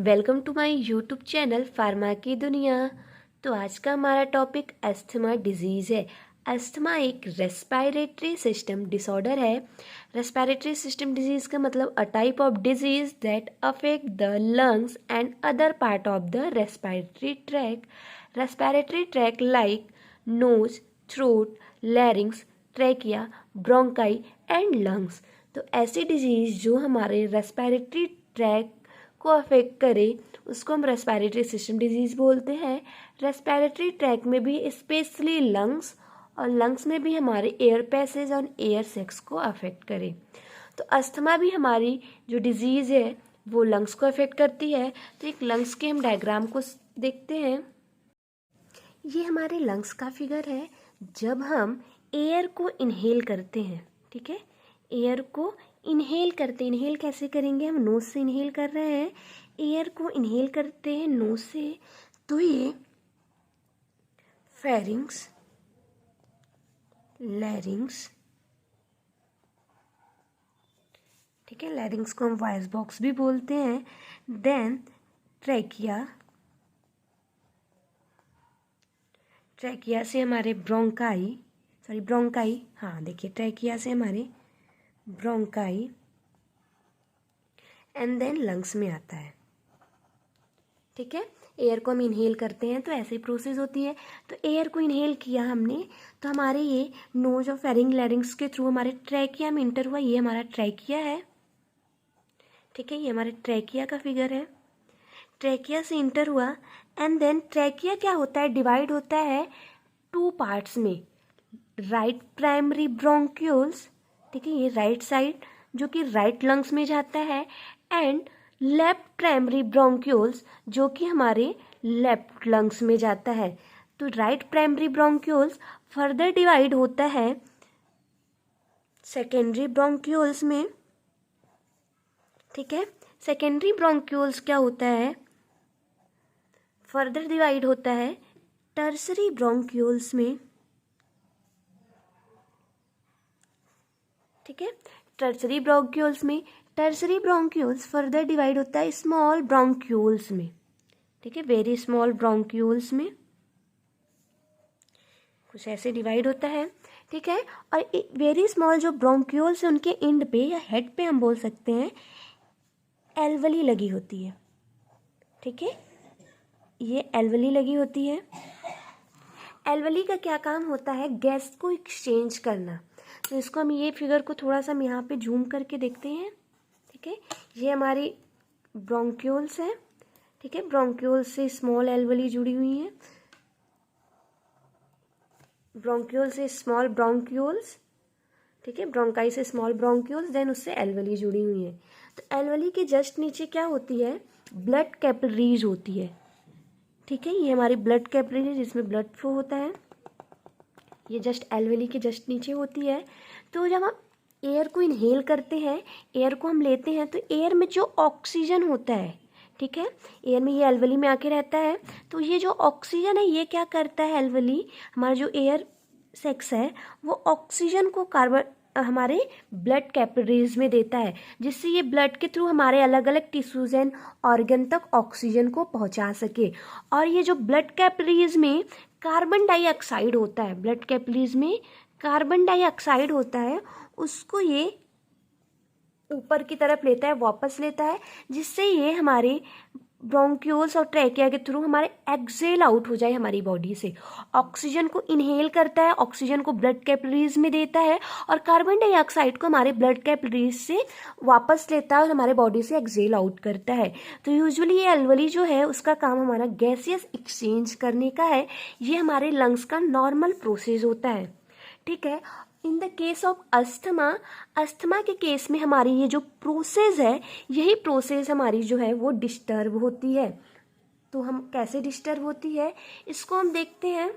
Welcome to my YouTube channel pharma की दुनिया। तो आज का हमारा टॉपिक अस्थमा डिजीज़ है। अस्थमा एक रेस्पिरेटरी सिस्टम डिसऑर्डर है। रेस्पिरेटरी सिस्टम डिजीज़ का मतलब a type of disease that affect the lungs and other part of the respiratory tract. Respiratory tract like nose, throat, larynx, trachea, bronchi and lungs. तो ऐसी disease जो हमारे respiratory tract को affect करे उसको हम रेस्पिरेटरी सिस्टम डिजीज़ बोलते हैं। रेस्पिरेटरी ट्रैक में भी स्पेशली लंग्स और लंग्स में भी हमारे एयर पैसेज और एयर सेक्स को अफेक्ट करे। तो अस्थमा भी हमारी जो डिजीज़ है वो लंग्स को अफेक्ट करती है। तो एक लंग्स के हम डायग्राम को देखते हैं। ये हमारे लंग्स का फिगर है। जब हम एयर को इनहेल करते हैं, ठीक है, एयर को इनहेल करते, इनहेल कैसे करेंगे, हम नोज से इनहेल कर रहे हैं, एयर को इनहेल करते हैं नोज से, तो ये फेरिंग्स, लैरिंग्स, ठीक है, लैरिंग्स को हम वॉइस बॉक्स भी बोलते हैं, देन ट्रैकिया, ट्रैकिया से हमारे ब्रोंकाई, ब्रोंकाई, हाँ देखिए ट्रैकिया से हमारे ब्रोंकाई एंड देन लंग्स में आता है, ठीक है। एयर को हम इनहेल करते हैं तो ऐसी प्रोसेस होती है। तो एयर को इनहेल किया हमने तो हमारे ये नोज और फेरिंग लैरिंग्स के थ्रू हमारे ट्रैकिया में इंटर हुआ। ये हमारा ट्रैकिया है, ठीक है, ये हमारे ट्रैकिया का फिगर है। ट्रैकिया से इंटर हुआ एंड देन ट्रैकिया क्या होता है, डिवाइड होता है टू पार्ट्स में। राइट प्राइमरी ब्रोंक्यूल्स, ठीक है, ये राइट साइड जो कि राइट लंग्स में जाता है, एंड लेफ्ट प्राइमरी ब्रोंक्यूल्स जो कि हमारे लेफ्ट लंग्स में जाता है। तो right primary bronchioles further divide होता है सेकेंडरी ब्रोंक्यूल्स में, ठीक है। सेकेंडरी ब्रोंक्यूल्स क्या होता है, फर्दर डिवाइड होता है टर्सरी ब्रोंक्यूल्स में, ठीक है। टर्सरी ब्रोंक्यूल्स में, टर्सरी ब्रोंक्यूल्स फर्दर डिवाइड होता है स्मॉल ब्रोंक्यूल्स में, ठीक है, वेरी स्मॉल ब्रोंक्यूल्स में कुछ ऐसे डिवाइड होता है, ठीक है। और वेरी स्मॉल जो ब्रोंक्यूल्स है उनके एंड पे या हेड पे हम बोल सकते हैं एल्वली लगी होती है, ठीक है, ये एल्वली लगी होती है। एल्वली का क्या काम होता है, गैस को एक्सचेंज करना। तो इसको हम ये फिगर को थोड़ा सा हम यहाँ पे जूम करके देखते हैं, ठीक है। ये हमारी ब्रोंक्यूल्स है, ठीक है, ब्रोंक्यूल्स से स्मॉल एल्वली जुड़ी हुई है, ब्रोंक्यूल से स्मॉल ब्रोंक्यूल्स, ठीक है, ब्रोंकाई से स्मॉल ब्रोंक्यूल्स, देन उससे एल्वली जुड़ी हुई है। तो एल्वली के जस्ट नीचे क्या होती है, ब्लड कैपिलरीज होती है, ठीक है, ये हमारी ब्लड कैपिलरी जिसमें ब्लड फ्लो होता है, ये जस्ट एल्वेली के जस्ट नीचे होती है। तो जब हम एयर को इनहेल करते हैं, एयर को हम लेते हैं, तो एयर में जो ऑक्सीजन होता है, ठीक है, एयर में ये एल्वेली में आके रहता है। तो ये जो ऑक्सीजन है ये क्या करता है, एल्वेली हमारा जो एयर सेक्स है वो ऑक्सीजन को कार्बन हमारे ब्लड कैपिलरीज में देता है, जिससे ये ब्लड के थ्रू हमारे अलग अलग टिश्यूज एंड ऑर्गन तक ऑक्सीजन को पहुंचा सके। और ये जो ब्लड कैपिलरीज में कार्बन डाइऑक्साइड होता है, ब्लड कैपिलरीज में कार्बन डाइऑक्साइड होता है, उसको ये ऊपर की तरफ लेता है, वापस लेता है, जिससे ये हमारे ब्रोंक्यूल्स और ट्रैकिया के थ्रू हमारे एक्सेल आउट हो जाए हमारी बॉडी से। ऑक्सीजन को इनहेल करता है, ऑक्सीजन को ब्लड कैपिलरीज में देता है, और कार्बन डाइऑक्साइड को हमारे ब्लड कैपिलरीज से वापस लेता है और हमारे बॉडी से एक्सेल आउट करता है। तो यूजुअली ये एल्वली जो है उसका काम हमारा गैसियस एक्सचेंज करने का है। ये हमारे लंग्स का नॉर्मल प्रोसेस होता है, ठीक है। In the case of asthma, asthma के केस में हमारी ये जो प्रोसेस है, यही प्रोसेस हमारी जो है वो डिस्टर्ब होती है। तो हम कैसे डिस्टर्ब होती है इसको हम देखते हैं।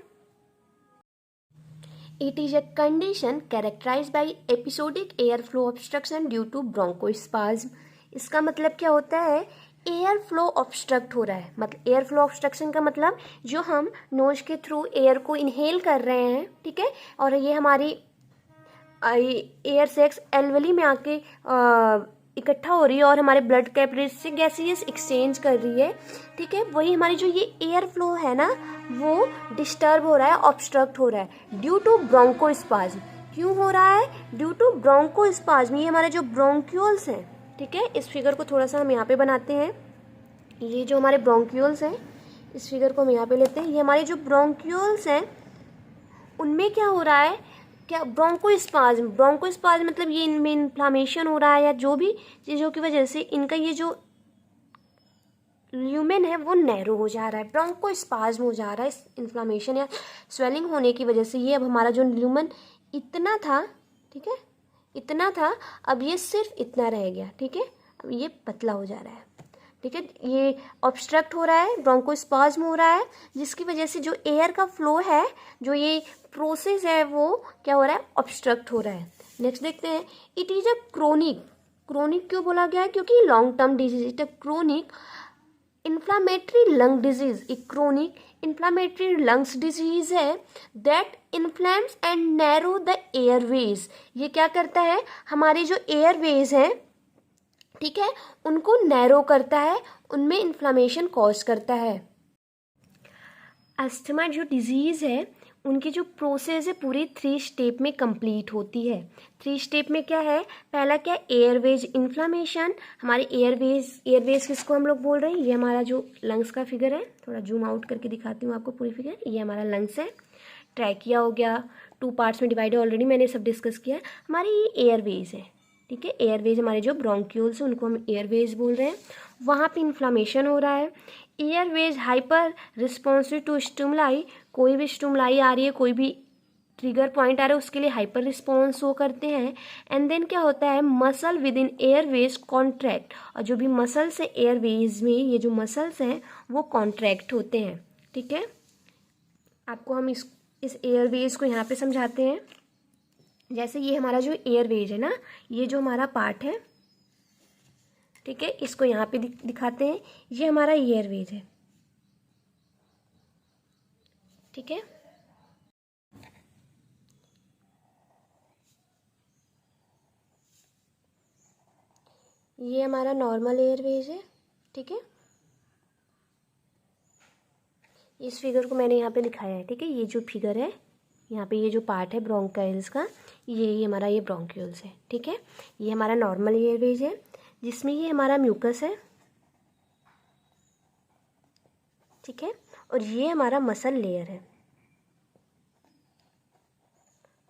It is a condition characterized by episodic air flow obstruction due to bronchospasm. इसका मतलब क्या होता है, एयर फ्लो ऑब्स्ट्रक्ट हो रहा है। मतलब एयर फ्लो ऑब्स्ट्रक्शन का मतलब जो हम नोज के थ्रू एयर को इनहेल कर रहे हैं, ठीक है, और ये हमारी एयर सेक्स एल्वली में आके इकट्ठा हो रही है और हमारे ब्लड कैपिलरीज से गैसियस एक्सचेंज कर रही है, ठीक है, वही हमारी जो ये एयर फ्लो है ना वो डिस्टर्ब हो रहा है, ऑब्स्ट्रक्ट हो रहा है ड्यू टू ब्रोंकोस्पाज्म। क्यों हो रहा है? Due to bronchospasm. ये हमारे जो ब्रोंक्यूल्स हैं, ठीक है, इस फिगर को थोड़ा सा हम यहाँ पे बनाते हैं। ये जो हमारे ब्रोंक्यूल्स हैं, इस फिगर को हम यहाँ पे लेते हैं। ये हमारे जो ब्रोंक्यूल्स हैं उनमें क्या हो रहा है, क्या ब्रोंकोस्पाज्म, ब्रोंकोस्पाज्म मतलब ये इनमें इन्फ्लामेशन हो रहा है या जो भी चीज़ों की वजह से इनका ये जो ल्यूमेन है वो नैरो हो जा रहा है, ब्रोंकोस्पाज्म हो जा रहा है इस इन्फ्लामेशन या स्वेलिंग होने की वजह से। ये अब हमारा जो ल्यूमेन इतना था, ठीक है, इतना था, अब ये सिर्फ इतना रह गया, ठीक है, अब ये पतला हो जा रहा है, ठीक है, ये ऑब्स्ट्रक्ट हो रहा है, ब्रोंकोस्पाज्म हो रहा है, जिसकी वजह से जो एयर का फ्लो है, जो ये प्रोसेस है वो क्या हो रहा है, ऑब्स्ट्रक्ट हो रहा है। नेक्स्ट देखते हैं, it is a chronic. Chronic क्यों बोला गया है? क्योंकि long term disease, it a chronic inflammatory lung disease. एक क्रोनिक इन्फ्लामेटरी लंग्स डिजीज है that inflames and narrow the airways. ये क्या करता है, हमारी जो एयरवेज हैं, ठीक है, उनको नैरो करता है, उनमें इन्फ्लामेशन कॉज करता है। अस्थमा जो डिजीज़ है उनकी जो प्रोसेस है पूरी 3 स्टेप में कंप्लीट होती है। 3 स्टेप में क्या है, पहला क्या, एयरवेज इन्फ्लामेशन। हमारे एयरवेज किसको हम लोग बोल रहे हैं, ये हमारा जो लंग्स का फिगर है, थोड़ा जूम आउट करके दिखाती हूँ आपको पूरी फिगर। ये हमारा लंग्स है, ट्रैकिया हो गया, 2 पार्ट्स में डिवाइड है, ऑलरेडी मैंने सब डिस्कस किया है। हमारी ये एयरवेज है, ठीक है, एयरवेज हमारे जो ब्रोंक्यूल्स हैं उनको हम एयरवेज बोल रहे हैं। वहाँ पे इन्फ्लामेशन हो रहा है। Airways hyper responsive to stimuli, कोई भी स्टिमुलाई आ रही है, कोई भी ट्रिगर पॉइंट आ रहा है, उसके लिए हाइपर रिस्पॉन्स वो करते हैं। एंड देन क्या होता है, muscle with in Airways contract, और जो भी मसल्स है एयरवेज में, ये जो मसल्स हैं वो कॉन्ट्रैक्ट होते हैं, ठीक है। आपको हम इस एयरवेज को यहाँ पे समझाते हैं। जैसे ये हमारा जो एयरवेज है ना, ये जो हमारा पार्ट है, ठीक है, इसको यहाँ पे दिखाते हैं। ये हमारा एयरवेज है, ठीक है, ये हमारा नॉर्मल एयरवेज है, ठीक है। इस फिगर को मैंने यहाँ पे दिखाया है, ठीक है, ये जो फिगर है यहाँ पे, ये जो पार्ट है ब्रोंकाइल्स का, ये हमारा ये ब्रोंक्यूल्स है, ठीक है। ये हमारा नॉर्मल एयरवेज है जिसमें ये हमारा म्यूकस है, ठीक है, और ये हमारा मसल लेयर है,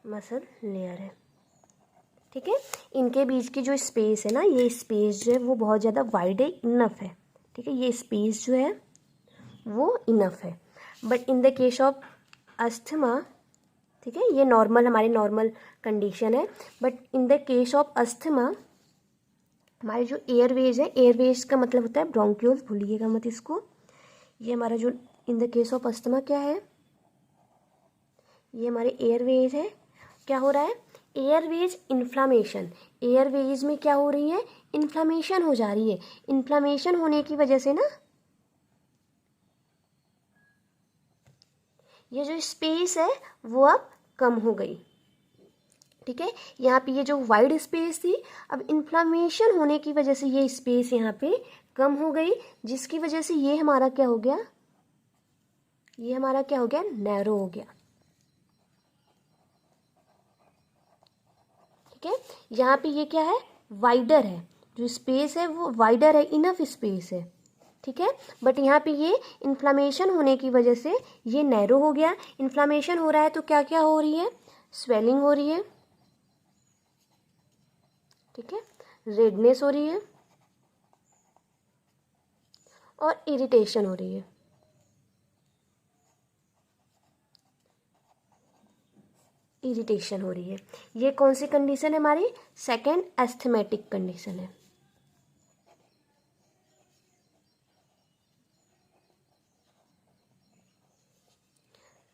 मसल लेयर है, ठीक है। इनके बीच की जो स्पेस है ना, ये स्पेस जो है वो बहुत ज़्यादा वाइड है, इनफ है, ठीक है, ये स्पेस जो है वो इनफ है। But in the case of asthma, ठीक है, ये नॉर्मल, हमारी नॉर्मल कंडीशन है। But in the case of asthma, हमारे जो एयरवेज है, एयरवेज का मतलब होता है ब्रोंक्यूल्स, भूलिएगा मत इसको। ये हमारा जो in the case of asthma क्या है, ये हमारे एयरवेज है। क्या हो रहा है, एयरवेज इन्फ्लामेशन, एयरवेज में क्या हो रही है, इन्फ्लामेशन हो जा रही है। इन्फ्लामेशन होने की वजह से ना ये जो स्पेस है वो अब कम हो गई, ठीक है। यहाँ पे ये जो वाइड स्पेस थी, अब इन्फ्लामेशन होने की वजह से ये स्पेस यहाँ पे कम हो गई, जिसकी वजह से ये हमारा क्या हो गया, ये हमारा क्या हो गया, नैरो हो गया, ठीक है। यहाँ पे ये क्या है, वाइडर है, जो स्पेस है वो वाइडर है, इनफ स्पेस है, ठीक है। बट यहाँ पे ये इन्फ्लामेशन होने की वजह से ये नैरो हो गया। इन्फ्लामेशन हो रहा है तो क्या क्या हो रही है, स्वेलिंग हो रही है, ठीक है, रेडनेस हो रही है और इरिटेशन हो रही है, इरिटेशन हो रही है। ये कौन सी कंडीशन है, हमारी सेकेंड एस्थमेटिक कंडीशन है।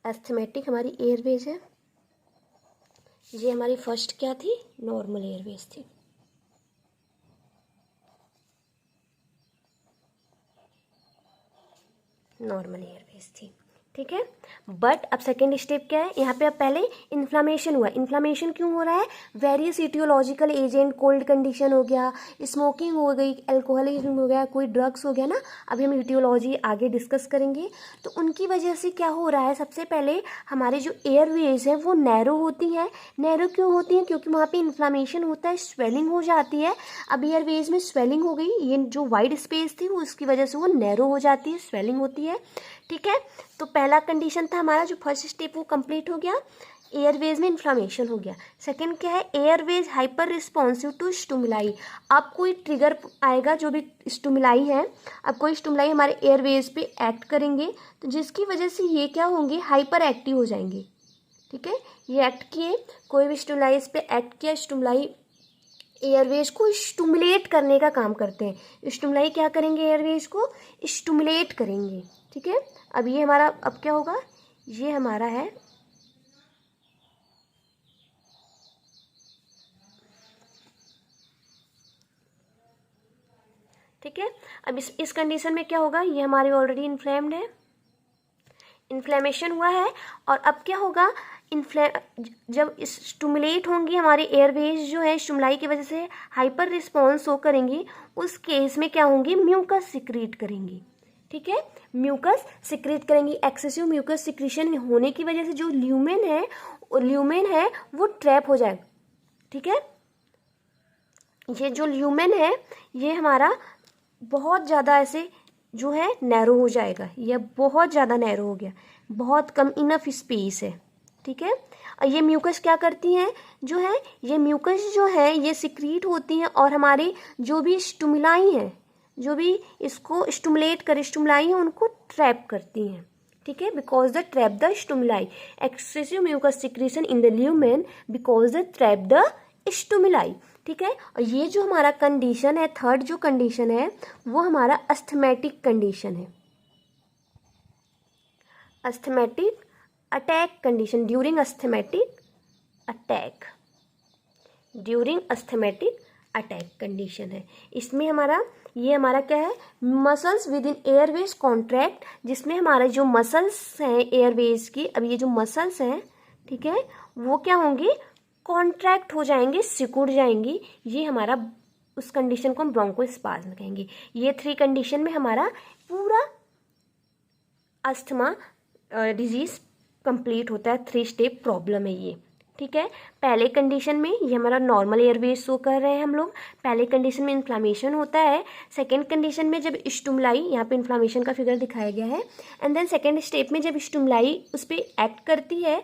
एस्थमेटिक हमारी एयरवेज है, ये हमारी फर्स्ट क्या थी, नॉर्मल एयरवेज थी। नॉर्मल एयरवेज थी, ठीक है। बट अब सेकेंड स्टेप क्या है, यहाँ पे अब पहले इन्फ्लामेशन हुआ। इन्फ्लामेशन क्यों हो रहा है, various aetiological agent, cold condition हो गया, स्मोकिंग हो गई, अल्कोहलिज्म हो गया, कोई ड्रग्स हो गया ना, अभी हम इटियोलॉजी आगे डिस्कस करेंगे। तो उनकी वजह से क्या हो रहा है, सबसे पहले हमारे जो एयरवेज है वो नैरो होती है। नैरो क्यों होती है, क्योंकि वहाँ पे इन्फ्लामेशन होता है, स्वेलिंग हो जाती है। अब एयरवेज में स्वेलिंग हो गई, ये जो वाइड स्पेस थी वो उसकी वजह से वो नैरो हो जाती है, स्वेलिंग होती है। ठीक है, तो पहला कंडीशन था हमारा, जो फर्स्ट स्टेप वो कंप्लीट हो गया, एयरवेज में इन्फ्लामेशन हो गया। सेकंड क्या है, airways hyper responsive to stimuli. अब कोई ट्रिगर आएगा, जो भी स्टिमुलाई है, अब कोई स्टिमुलाई हमारे एयरवेज पे एक्ट करेंगे, तो जिसकी वजह से ये क्या होंगे, हाइपर एक्टिव हो जाएंगे। ठीक है, ये एक्ट किए, कोई भी स्टिमुलाई इस पे एक्ट किया, स्टिमुलाई एयरवेज को स्टिमुलेट करने का काम करते हैं। स्टिमुलाई क्या करेंगे, एयरवेज को स्टिमुलेट करेंगे। ठीक है, अब ये हमारा, अब क्या होगा, ये हमारा है ठीक है। अब इस कंडीशन में क्या होगा, ये हमारी ऑलरेडी इन्फ्लेम्ड है, इन्फ्लेमेशन हुआ है, और अब क्या होगा, जब स्टिमुलेट होंगी हमारे एयरवेज जो है, स्टिमुलाई की वजह से हाइपर रिस्पॉन्स हो करेंगी, उस केस में क्या होंगी, म्यूकस सिक्रीट करेंगी। ठीक है, म्यूकस सिक्रीट करेंगी। एक्सेसिव म्यूकस सिक्रीशन होने की वजह से जो ल्यूमेन है वो ट्रैप हो जाएगा। ठीक है, ये जो ल्यूमेन है ये हमारा बहुत ज़्यादा ऐसे जो है नैरो हो जाएगा, यह बहुत ज़्यादा नैरो हो गया, बहुत कम इनफ स्पेस है। ठीक है, और ये म्यूकस क्या करती हैं, जो है ये म्यूकस जो है ये सिक्रीट होती हैं, और हमारे जो भी स्टिमुलाई हैं, जो भी इसको स्टिमुलेट कर स्टिमुलाई हैं, उनको ट्रैप करती हैं। ठीक है, because the trap the stimuli, excessive mucus secretion in the lumen because the trap the stimuli. ठीक है, और ये जो हमारा कंडीशन है, थर्ड जो कंडीशन है वो हमारा अस्थमैटिक कंडीशन है, asthmatic attack condition, during asthmatic attack, during asthmatic attack condition है। इसमें हमारा ये हमारा क्या है, muscles with in Airways contract, जिसमें हमारे जो मसल्स हैं एयरवेज की, अब ये जो मसल्स हैं, ठीक है, वो क्या होंगे, कॉन्ट्रैक्ट हो जाएंगे, सिकुड़ जाएंगी। ये हमारा, उस कंडीशन को हम ब्रोंकोस्पाज्म कहेंगे। ये थ्री कंडीशन में हमारा पूरा अस्थमा डिजीज कंप्लीट होता है, 3 स्टेप प्रॉब्लम है ये। ठीक है, पहले कंडीशन में ये हमारा नॉर्मल एयरवेज शो कर रहे हैं हम लोग, पहले कंडीशन में इन्फ्लामेशन होता है, सेकेंड कंडीशन में जब स्टिमुलाई, यहाँ पे इन्फ्लामेशन का फिगर दिखाया गया है, एंड देन सेकेंड स्टेप में जब स्टिमुलाई उस पर एक्ट करती है,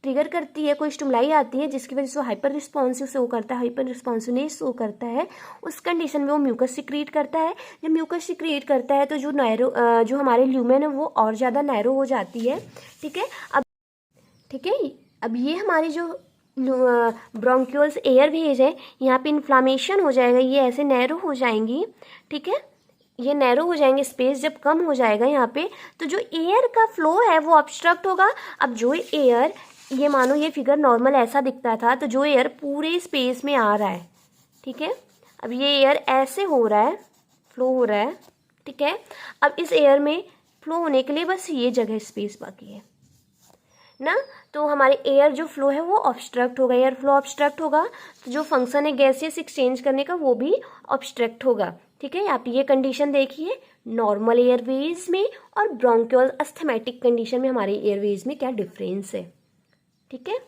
ट्रिगर करती है, कोई स्टिमुलाई आती है जिसकी वजह से वो हाइपर रिस्पॉन्सिव शो करता है, हाइपर रिस्पॉन्सिवनेस शो करता है, उस कंडीशन में वो म्यूकस सिक्रीट करता है। जब म्यूकस सिक्रीट करता है तो जो नैरो, जो हमारे ल्यूमेन है वो और ज़्यादा नैरो हो जाती है। ठीक है, अब ये हमारी जो ब्रोंक्यूल्स एयरवेज है, यहाँ पे इन्फ्लामेशन हो जाएगा, ये ऐसे नैरो हो जाएंगी। ठीक है, ये नैरो हो जाएंगे, स्पेस जब कम हो जाएगा यहाँ पे, तो जो एयर का फ्लो है वो ऑब्स्ट्रक्ट होगा। अब जो एयर, ये मानो ये फिगर नॉर्मल ऐसा दिखता था, तो जो एयर पूरे स्पेस में आ रहा है, ठीक है, अब ये एयर ऐसे हो रहा है, फ्लो हो रहा है। ठीक है, अब इस एयर में फ्लो होने के लिए बस ये जगह स्पेस बाकी है ना, तो हमारे एयर जो फ्लो है वो ऑब्स्ट्रक्ट होगा, एयर फ्लो ऑब्स्ट्रक्ट होगा, तो जो फंक्शन है गैसियस एक्सचेंज करने का वो भी ऑब्स्ट्रक्ट होगा। ठीक है, आप ये कंडीशन देखिए, नॉर्मल एयरवेज में और ब्रोंकियल अस्थमैटिक कंडीशन में हमारे एयरवेज में क्या डिफरेंस है। ठीक है,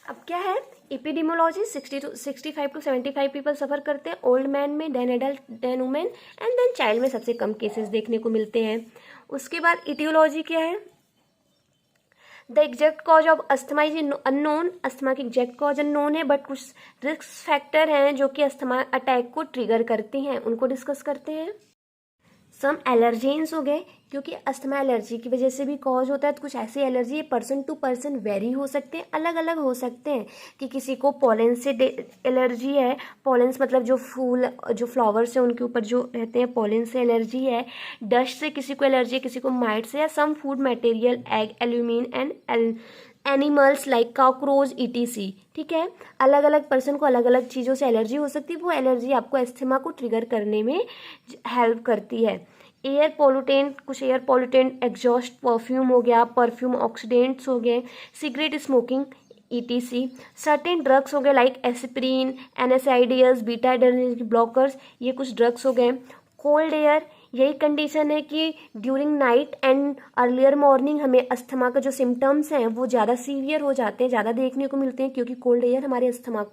अब क्या है, एपिडेमियोलॉजी 65 to 75 पीपल सफ़र करते हैं, ओल्ड मैन में, then adult, then women, and then child में सबसे कम केसेस देखने को मिलते हैं। उसके बाद इटियोलॉजी क्या है, the exact cause of asthma is unknown, asthma की एग्जैक्ट कॉज अननोन है, बट कुछ रिस्क फैक्टर हैं जो कि अस्थमा अटैक को ट्रिगर करती हैं, उनको डिस्कस करते हैं। सम एलर्जेंस हो गए, क्योंकि अस्थमा एलर्जी की वजह से भी कॉज होता है, तो कुछ ऐसी allergy person to person vary हो सकते हैं, अलग अलग हो सकते हैं, कि किसी को पोलन से एलर्जी है, पोलेंस मतलब जो फूल, जो फ्लावर्स हैं उनके ऊपर जो रहते हैं, पोलन से एलर्जी है, डस्ट से किसी को एलर्जी है, किसी को माइट से, या some food material, egg, albumin and animals like cockroach ETC। ठीक है, अलग अलग पर्सन को अलग अलग चीज़ों से एलर्जी हो सकती है, वो एलर्जी आपको एस्थमा को ट्रिगर करने में हेल्प करती है। एयर पोल्यूटेंट, कुछ एयर पोल्यूटेंट, एग्जॉस्ट परफ्यूम हो गया, परफ्यूम ऑक्सीडेंट्स हो गए, cigarette smoking ETC, certain drugs हो गए like aspirin, NSAIDs, beta adrenergic blockers, ये कुछ ड्रग्स हो गए। कोल्ड एयर, यही कंडीशन है कि during night and earlier morning हमें अस्थमा का जो सिम्टम्स हैं वो ज़्यादा सीवियर हो जाते हैं, ज़्यादा देखने को मिलते हैं, क्योंकि कोल्ड एयर हमारे अस्थमा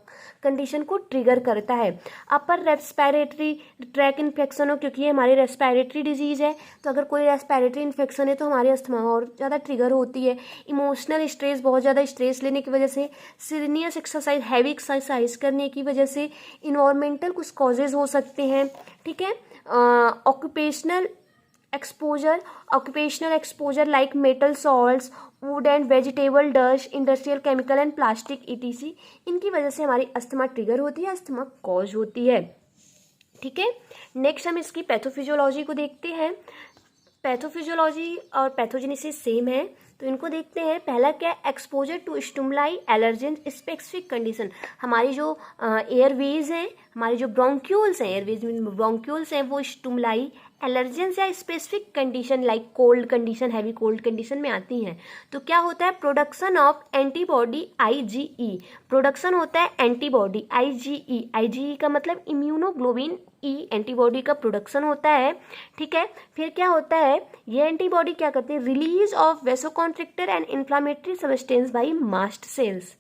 कंडीशन को ट्रिगर करता है। अपर रेस्पिरेटरी ट्रैक इन्फेक्शन हो, क्योंकि ये हमारी रेस्पिरेटरी डिजीज़ है, तो अगर कोई रेस्पिरेटरी इन्फेक्शन है तो हमारी अस्थमा और ज़्यादा ट्रिगर होती है। इमोशनल स्ट्रेस, बहुत ज़्यादा स्ट्रेस लेने की वजह से, सीरियस एक्सरसाइज, हैवी एक्सरसाइज करने की वजह से, इन्वायरमेंटल कुछ कॉजेज हो सकते हैं, ठीक है। Occupational exposure like metal salts, would and vegetable dust, industrial chemical and plastic ETC, इनकी वजह से हमारी अस्थमा ट्रिगर होती है, अस्थमा कॉज होती है, ठीक है। नेक्स्ट हम इसकी पैथोफिजियोलॉजी को देखते हैं। पैथोफिजियोलॉजी और पैथोजेनेसिस सेम है, तो इनको देखते हैं। पहला क्या है, exposure to stimuli, allergen, specific condition. हमारी जो एयरवेज हैं, हमारी जो ब्रोंक्यूल्स हैं, एयरवेज में ब्रोंक्यूल्स हैं, वो स्टिमुलाई, एलर्जेंस या specific condition like cold condition, heavy cold condition में आती हैं। तो क्या होता है, production of antibody IgE, production होता है एंटीबॉडी IgE का मतलब इम्यूनोग्लोबिन E, एंटीबॉडी का प्रोडक्शन होता है, ठीक है। फिर क्या होता है, ये एंटीबॉडी क्या करती है, release of vasoconstrictor and inflammatory substance by mast cells.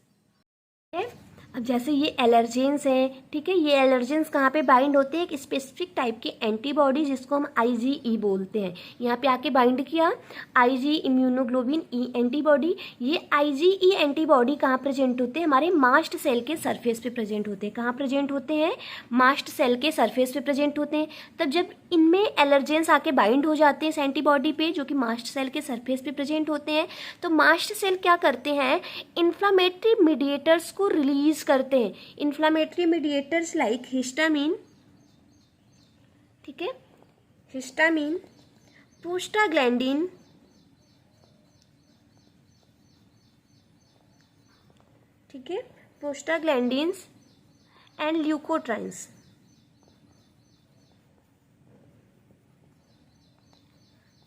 अब जैसे ये एलर्जेंस हैं, ठीक है, ये एलर्जेंस कहाँ पे बाइंड होते हैं, एक स्पेसिफिक टाइप की एंटीबॉडी जिसको हम IgE बोलते हैं, यहाँ पे आके बाइंड किया, IgE इम्यूनोग्लोबिन E एंटीबॉडी। ये IgE एंटीबॉडी कहाँ प्रेजेंट होते हैं, हमारे मास्ट सेल के सरफेस पे प्रेजेंट होते हैं। कहाँ प्रेजेंट होते हैं, मास्ट सेल के सरफेस पे प्रेजेंट होते हैं। तब जब इनमें एलर्जेंस आके बाइंड हो जाते हैं इस एंटीबॉडी पे, जो कि मास्ट सेल के सरफेस पे प्रेजेंट होते हैं, तो मास्ट सेल क्या करते हैं, इन्फ्लामेटरी मीडिएटर्स को रिलीज करते हैं। इन्फ्लामेटरी मीडिएटर्स लाइक हिस्टामिन, ठीक है, हिस्टामिन, प्रोस्टाग्लैंडिन, ठीक है, प्रोस्टाग्लैंडिन्स एंड ल्यूकोट्राइन्स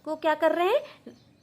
को क्या कर रहे हैं,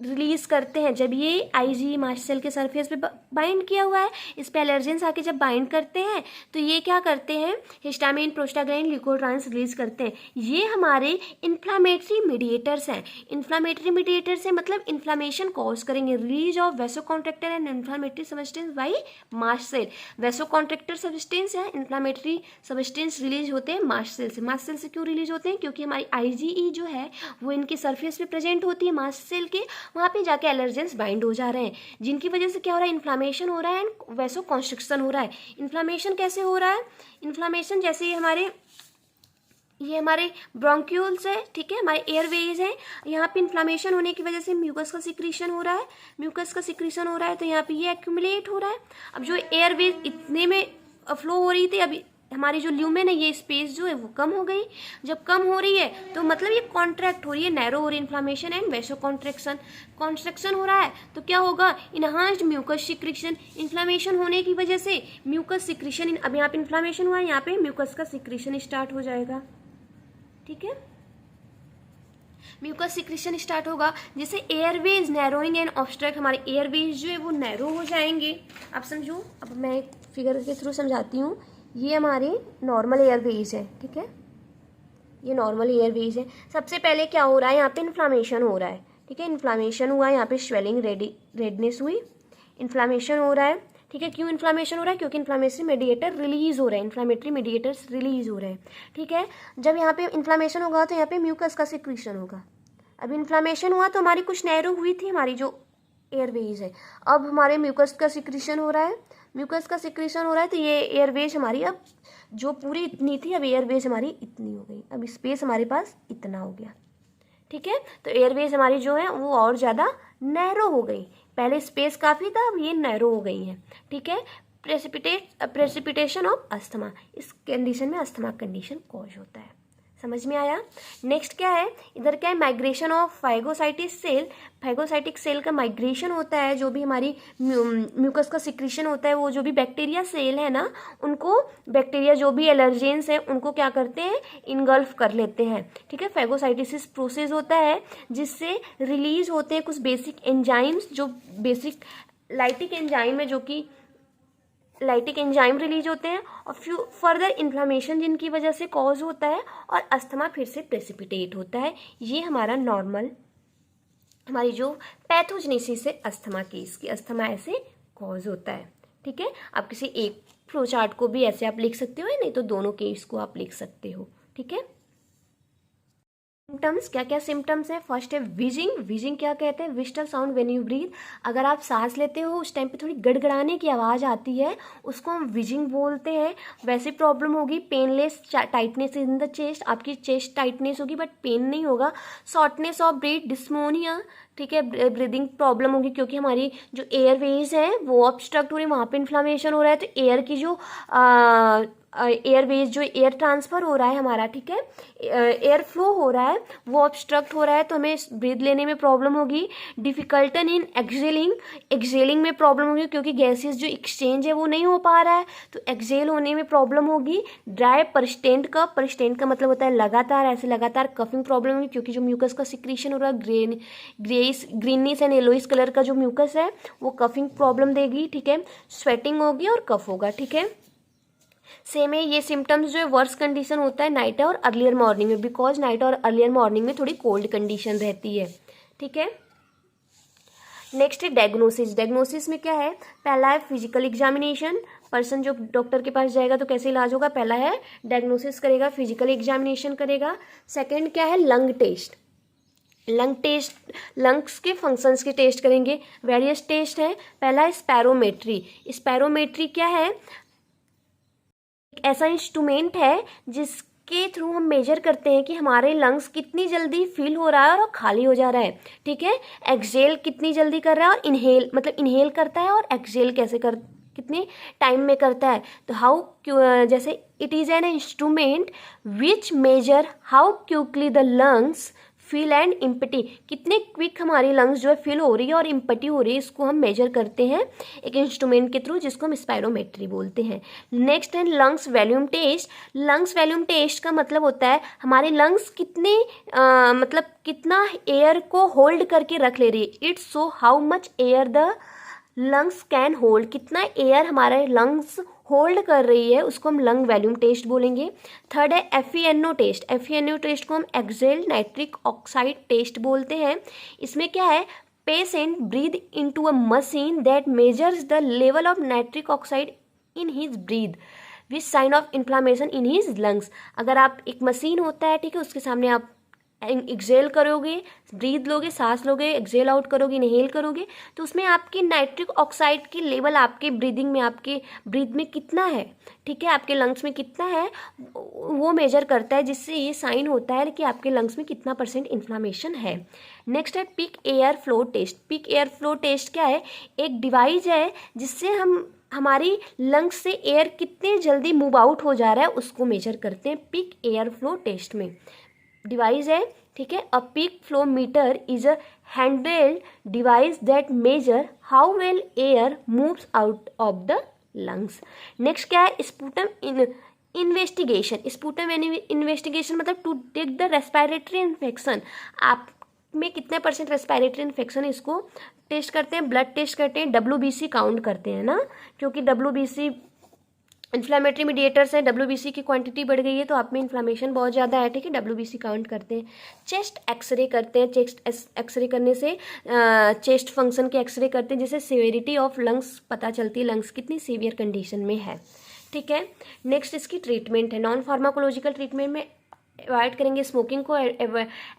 रिलीज करते हैं। जब ये IgE मास्ट सेल के सरफेस पे बाइंड किया हुआ है, इस पे एलर्जेंस आके जब बाइंड करते हैं तो ये क्या करते हैं, हिस्टामिन, प्रोस्टाग्लैंडिन, ल्यूकोट्राइन्स रिलीज करते हैं। ये हमारे इन्फ्लामेटरी मीडिएटर्स हैं। इन्फ्लामेटरी मीडिएटर्स है मतलब इन्फ्लामेशन कॉज करेंगे, release of vasoconstrictor and inflammatory substance by mast cell. Vasoconstrictor substance है, इन्फ्लामेटरी सब्सटेंस रिलीज होते हैं मास्ट सेल से। मास्ट सेल से क्यों रिलीज होते हैं, क्योंकि हमारी IgE जो है वो इनके सरफेस पे प्रेजेंट होती है मास्ट सेल के, वहाँ पे जाके एलर्जेंस बाइंड हो जा रहे हैं, जिनकी वजह से क्या हो रहा है, इन्फ्लामेशन हो रहा है एंड वैसो कॉन्स्ट्रिक्शन हो रहा है। इन्फ्लामेशन कैसे हो रहा है, इन्फ्लामेशन जैसे ये हमारे ब्रोंक्यूल्स है, ठीक है, हमारे एयरवेज है, यहाँ पे इन्फ्लामेशन होने की वजह से म्यूकस का सिक्रीशन हो रहा है, म्यूकस का सिक्रीशन हो रहा है, तो यहाँ पे ये एक्यूमुलेट हो रहा है। अब जो एयरवेज इतने में फ्लो हो रही थी, अभी हमारी जो ल्यूमेन है, ये स्पेस जो है वो कम हो गई। जब कम हो रही है तो मतलब ये कॉन्ट्रैक्ट हो रही है, नैरो हो रही है, इन्फ्लामेशन एंड वैसो कॉन्स्ट्रक्शन हो रहा है, तो क्या होगा, इनहांस्ड म्यूकस सिक्रीशन। इन्फ्लामेशन होने की वजह से म्यूकस सिक्रीशन, अब यहाँ पे इन्फ्लामेशन हुआ है, यहाँ पे म्यूकस का सिक्रीशन स्टार्ट हो जाएगा, ठीक है, म्यूकस सिक्रीशन स्टार्ट होगा, जिससे एयरवेज नैरोइंग एंड ऑब्स्ट्रक्ट, हमारे एयरवेज जो है वो नैरो हो जाएंगे। अब समझो, अब मैं एक फिगर के थ्रू समझाती हूँ। ये हमारी नॉर्मल एयरवेज है, ठीक है, ये नॉर्मल एयरवेज है। सबसे पहले क्या हो रहा है, यहाँ पे इन्फ्लामेशन हो रहा है, ठीक है, इन्फ्लामेशन हुआ है, यहाँ पे स्वेलिंग, रेडनेस हुई, इन्फ्लामेशन हो रहा है, ठीक है। क्यों इन्फ्लामेशन हो रहा है, क्योंकि इन्फ्लामेटरी मीडिएटर रिलीज हो रहे हैं, इन्फ्लामेटरी मीडिएटर्स रिलीज हो रहे हैं, ठीक है। जब यहाँ पे इन्फ्लामेशन होगा तो यहाँ पे म्यूकस का सिक्रीशन होगा। अब इन्फ्लामेशन हुआ तो हमारी कुछ नैरो हुई थी हमारी जो एयरवेज है, अब हमारे म्यूकस का सिक्रीशन हो रहा है, म्यूकस का सिक्रीशन हो रहा है, तो ये एयरवेज हमारी अब जो पूरी इतनी थी, अब एयरवेज हमारी इतनी हो गई, अब स्पेस हमारे पास इतना हो गया, ठीक है। तो एयरवेज हमारी जो है वो और ज़्यादा नैरो हो गई, पहले स्पेस काफ़ी था, अब ये नैरो हो गई है, ठीक है। प्रेसिपिटेशन ऑफ अस्थमा, इस कंडीशन में अस्थमा कंडीशन कॉज होता है, समझ में आया। नेक्स्ट क्या है, इधर क्या है, migration of phagocytic cell. Phagocytic cell का माइग्रेशन होता है, जो भी हमारी म्यूकस का सिक्रीशन होता है, वो जो भी बैक्टीरिया सेल है ना, उनको बैक्टीरिया जो भी एलर्जेंस है उनको क्या करते हैं, इनगल्फ कर लेते हैं। ठीक है, फाइगोसाइटिस प्रोसेस होता है जिससे रिलीज होते हैं कुछ बेसिक एंजाइम्स, जो बेसिक लाइटिक एंजाइम है, जो कि लाइटिक एंजाइम रिलीज होते हैं और फर्दर इन्फ्लामेशन जिनकी वजह से कॉज होता है और अस्थमा फिर से प्रेसिपिटेट होता है। ये हमारा नॉर्मल, हमारी जो पैथोजेनेसिस है अस्थमा की, इसकी अस्थमा ऐसे कॉज होता है। ठीक है, आप किसी एक फ्लो चार्ट को भी ऐसे आप लिख सकते हो, नहीं तो दोनों केस को आप लिख सकते हो। ठीक है, सिम्टम्स, क्या क्या सिम्टम्स है। फर्स्ट है विजिंग। विजिंग क्या कहते हैं, विस्टल साउंड व्हेन यू ब्रीथ। अगर आप सांस लेते हो उस टाइम पे थोड़ी गड़गड़ाने की आवाज़ आती है, उसको हम विजिंग बोलते हैं। वैसी प्रॉब्लम होगी। Painless tightness in the chest, आपकी चेस्ट टाइटनेस होगी बट पेन नहीं होगा। शॉर्टनेस ऑफ ब्रीथ, डिस्मोनिया, ठीक है, ब्रीदिंग प्रॉब्लम होगी क्योंकि हमारी जो एयरवेज है वो ऑब्स्ट्रक्ट हो रही है, वहाँ पे इन्फ्लामेशन हो रहा है, तो एयर की जो एयरवेज, जो एयर ट्रांसफ़र हो रहा है हमारा, ठीक है, एयर फ्लो हो रहा है, वो ऑब्स्ट्रक्ट हो रहा है, तो हमें ब्रीथ लेने में प्रॉब्लम होगी। डिफिकल्टन इन एक्सेलिंग, एक्सेलिंग में प्रॉब्लम होगी क्योंकि गैसेस जो एक्सचेंज है वो नहीं हो पा रहा है, तो एक्सेल होने में प्रॉब्लम होगी। ड्राई परस्टेंट कफ, परस्टेंट का मतलब होता है लगातार, ऐसे लगातार कफिंग प्रॉब्लम होगी क्योंकि जो म्यूकस का सिक्रीशन हो रहा है, ग्रीनिश एंड येलोइश कलर का जो म्यूकस है वो कफिंग प्रॉब्लम देगी। ठीक है, स्वेटिंग होगी और कफ होगा। ठीक है, सेम है, ये सिम्टम्स जो है वर्स कंडीशन होता है नाइट और अर्लियर मॉर्निंग में, बिकॉज नाइट और अर्लियर मॉर्निंग में थोड़ी कोल्ड कंडीशन रहती है। ठीक है, नेक्स्ट है डायग्नोसिस। डायग्नोसिस में क्या है, पहला है फिजिकल एग्जामिनेशन। पर्सन जो डॉक्टर के पास जाएगा तो कैसे इलाज होगा, पहला है डायग्नोसिस करेगा, फिजिकल एग्जामिनेशन करेगा। सेकेंड क्या है, lung test. Lung test, lungs के फंक्शंस के टेस्ट करेंगे। वेरियस टेस्ट है, पहला है स्पैरोमेट्री। स्पैरोमेट्री क्या है, ऐसा इंस्ट्रूमेंट है जिसके थ्रू हम मेजर करते हैं कि हमारे लंग्स कितनी जल्दी फिल हो रहा है और खाली हो जा रहा है। ठीक है, एक्सेल कितनी जल्दी कर रहा है और इनहेल, मतलब इनहेल करता है और एक्सेल कैसे कर, कितने टाइम में करता है। तो हाउ, जैसे it is an instrument which measure how quickly the lungs fill and empty, कितने क्विक हमारी लंग्स जो है फिल हो रही है और इम्पटी हो रही है, इसको हम मेजर करते हैं एक इंस्ट्रूमेंट के थ्रू जिसको हम स्पायरोमेट्री बोलते हैं। नेक्स्ट है lungs volume test. Lungs volume test का मतलब होता है हमारे लंग्स कितने मतलब कितना एयर को होल्ड करके रख ले रही है। It's so how much air the lungs can hold, कितना एयर हमारे लंग्स होल्ड कर रही है, उसको हम लंग वॉल्यूम टेस्ट बोलेंगे। थर्ड है FeNO टेस्ट। FeNO टेस्ट को हम एक्सेल नाइट्रिक ऑक्साइड टेस्ट बोलते हैं। इसमें क्या है, patient breathe into a machine that measures the level of nitric oxide in his breath with sign of inflammation in his lungs. अगर आप, एक मशीन होता है, ठीक है, उसके सामने आप एक्सेल करोगे, ब्रीथ लोगे, सांस लोगे, एक्सेल आउट करोगे, इनहेल करोगे, तो उसमें आपकी नाइट्रिक ऑक्साइड की लेवल आपके ब्रीदिंग में, आपके ब्रीथ में कितना है, ठीक है, आपके लंग्स में कितना है, वो मेजर करता है, जिससे ये साइन होता है कि आपके लंग्स में कितना % इन्फ्लामेशन है। नेक्स्ट है peak air flow test. Peak air flow test क्या है, एक डिवाइस है जिससे हम हमारी लंग्स से एयर कितने जल्दी मूव आउट हो जा रहा है उसको मेजर करते हैं पिक एयर फ्लो टेस्ट में। डिवाइस है, ठीक है, a peak flow meter is a handheld device that measure how well air moves out of the lungs. Next क्या है, स्पुटम इन्वेस्टिगेशन। स्पुटम इन्वेस्टिगेशन मतलब to take the respiratory infection, आप में कितने % रेस्पिरेटरी इन्फेक्शन है इसको टेस्ट करते हैं। ब्लड टेस्ट करते हैं, WBC काउंट करते हैं ना, क्योंकि WBC इन्फ्लामेटरी मीडिएटर्स है, WBC की क्वांटिटी बढ़ गई है तो आप में इन्फ्लामेशन बहुत ज़्यादा है, ठीक है, WBC काउंट करते हैं। चेस्ट एक्सरे करते हैं, चेस्ट एक्सरे करने से चेस्ट फंक्शन के एक्सरे करते हैं जिससे सीवियरिटी ऑफ लंग्स पता चलती है, लंग्स कितनी सीवियर कंडीशन में है। ठीक है, नेक्स्ट इसकी ट्रीटमेंट है। नॉन फार्माकोलॉजिकल ट्रीटमेंट में अवॉइड करेंगे स्मोकिंग को,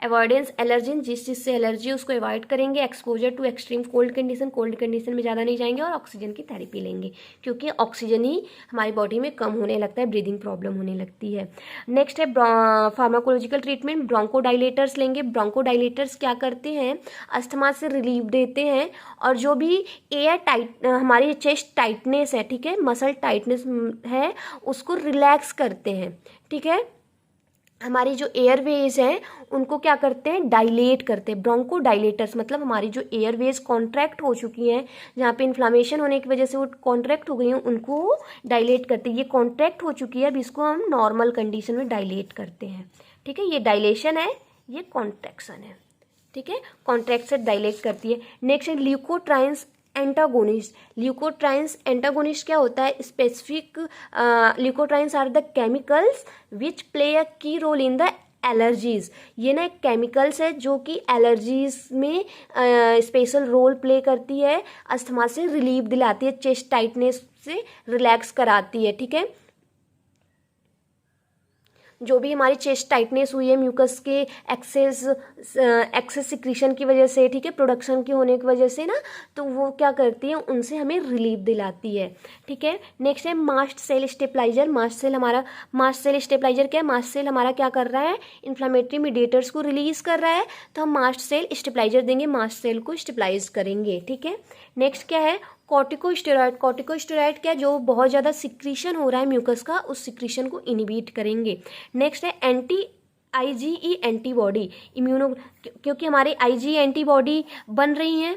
अवॉइडेंस एलर्जिन, जिस चीज़ से एलर्जी उसको अवॉइड करेंगे। Exposure to extreme cold condition, cold condition में ज़्यादा नहीं जाएंगे, और ऑक्सीजन की थेरेपी लेंगे क्योंकि ऑक्सीजन ही हमारी बॉडी में कम होने लगता है, ब्रीदिंग प्रॉब्लम होने लगती है। नेक्स्ट है फार्माकोलॉजिकल ट्रीटमेंट, ब्रोंकोडाइलेटर्स लेंगे। ब्रोंकोडाइलेटर्स क्या करते हैं, अस्थमा से रिलीफ देते हैं, और जो भी एयर टाइट, हमारी चेस्ट टाइटनेस है, ठीक है, मसल टाइटनेस है, उसको रिलैक्स करते हैं। ठीक है, हमारी जो एयरवेज हैं उनको क्या करते हैं, डायलेट करते हैं। ब्रोंको डायलेटर्स मतलब हमारी जो एयरवेज कॉन्ट्रैक्ट हो चुकी हैं, जहाँ पे इन्फ्लामेशन होने की वजह से वो कॉन्ट्रैक्ट हो गई हैं, उनको डायलेट करते हैं। ये कॉन्ट्रैक्ट हो चुकी है, अब इसको हम नॉर्मल कंडीशन में डायलेट करते हैं। ठीक है, ये डायलेशन है, ये कॉन्ट्रैक्शन है। ठीक है, कॉन्ट्रैक्शन डायलेट करती है। नेक्स्ट है ल्यूकोट्राइन्स एंटागोनिस्ट। ल्यूकोट्राइन्स एंटागोनिस्ट क्या होता है, specific leukotrienes are the chemicals which play a key role in the allergies. ये ना एक केमिकल्स है जो कि एलर्जीज में स्पेशल रोल प्ले करती है, अस्थमा से रिलीफ दिलाती है, चेस्ट टाइटनेस से रिलैक्स कराती है। ठीक है, जो भी हमारी चेस्ट टाइटनेस हुई है म्यूकस के एक्सेस सिक्रीशन की वजह से, ठीक है, प्रोडक्शन के होने की वजह से ना, तो वो क्या करती है, उनसे हमें रिलीफ दिलाती है। ठीक है, नेक्स्ट है mast cell stabilizer. Mast cell stabilizer क्या है, मास्ट सेल हमारा क्या कर रहा है, इन्फ्लामेटरी मीडिएटर्स को रिलीज कर रहा है, तो हम मास्ट सेल स्टेबलाइजर देंगे, मास्ट सेल को स्टेबलाइज करेंगे। ठीक है, नेक्स्ट क्या है, कॉर्टिकोस्टेरॉइड। कॉर्टिकोस्टेरॉइड क्या, जो बहुत ज़्यादा सिक्रीशन हो रहा है म्यूकस का, उस सिक्रीशन को इनिबिट करेंगे। नेक्स्ट है एंटी IgE एंटीबॉडी, इम्यूनो, क्योंकि हमारे IgE एंटीबॉडी बन रही हैं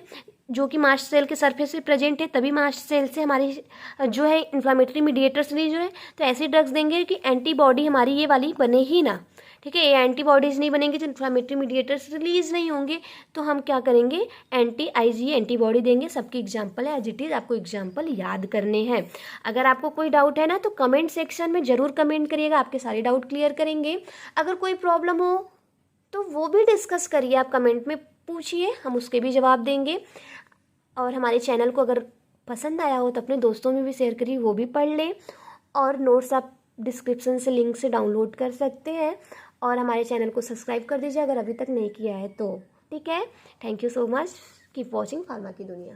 जो कि मास्ट सेल के सरफेस पे प्रेजेंट है, तभी मास्ट सेल से हमारी जो है इन्फ्लामेटरी मीडिएटर्स रिलीज हो है, तो ऐसे ड्रग्स देंगे कि एंटीबॉडी हमारी ये वाली बने ही ना। ठीक है, ये एंटीबॉडीज नहीं बनेंगे तो इन्फ्लामेटरी मीडिएटर्स रिलीज नहीं होंगे, तो हम क्या करेंगे, एंटी IgE एंटीबॉडी देंगे। सबकी एग्जाम्पल है एज इट इज़, आपको एग्जाम्पल याद करने हैं। अगर आपको कोई डाउट है ना तो कमेंट सेक्शन में ज़रूर कमेंट करिएगा, आपके सारे डाउट क्लियर करेंगे। अगर कोई प्रॉब्लम हो तो वो भी डिस्कस करिए, आप कमेंट में पूछिए, हम उसके भी जवाब देंगे। और हमारे चैनल को अगर पसंद आया हो तो अपने दोस्तों में भी शेयर करिए, वो भी पढ़ लें। और नोट्स आप डिस्क्रिप्शन से लिंक से डाउनलोड कर सकते हैं। और हमारे चैनल को सब्सक्राइब कर दीजिए अगर अभी तक नहीं किया है तो। ठीक है, thank you so much, keep watching pharma की दुनिया।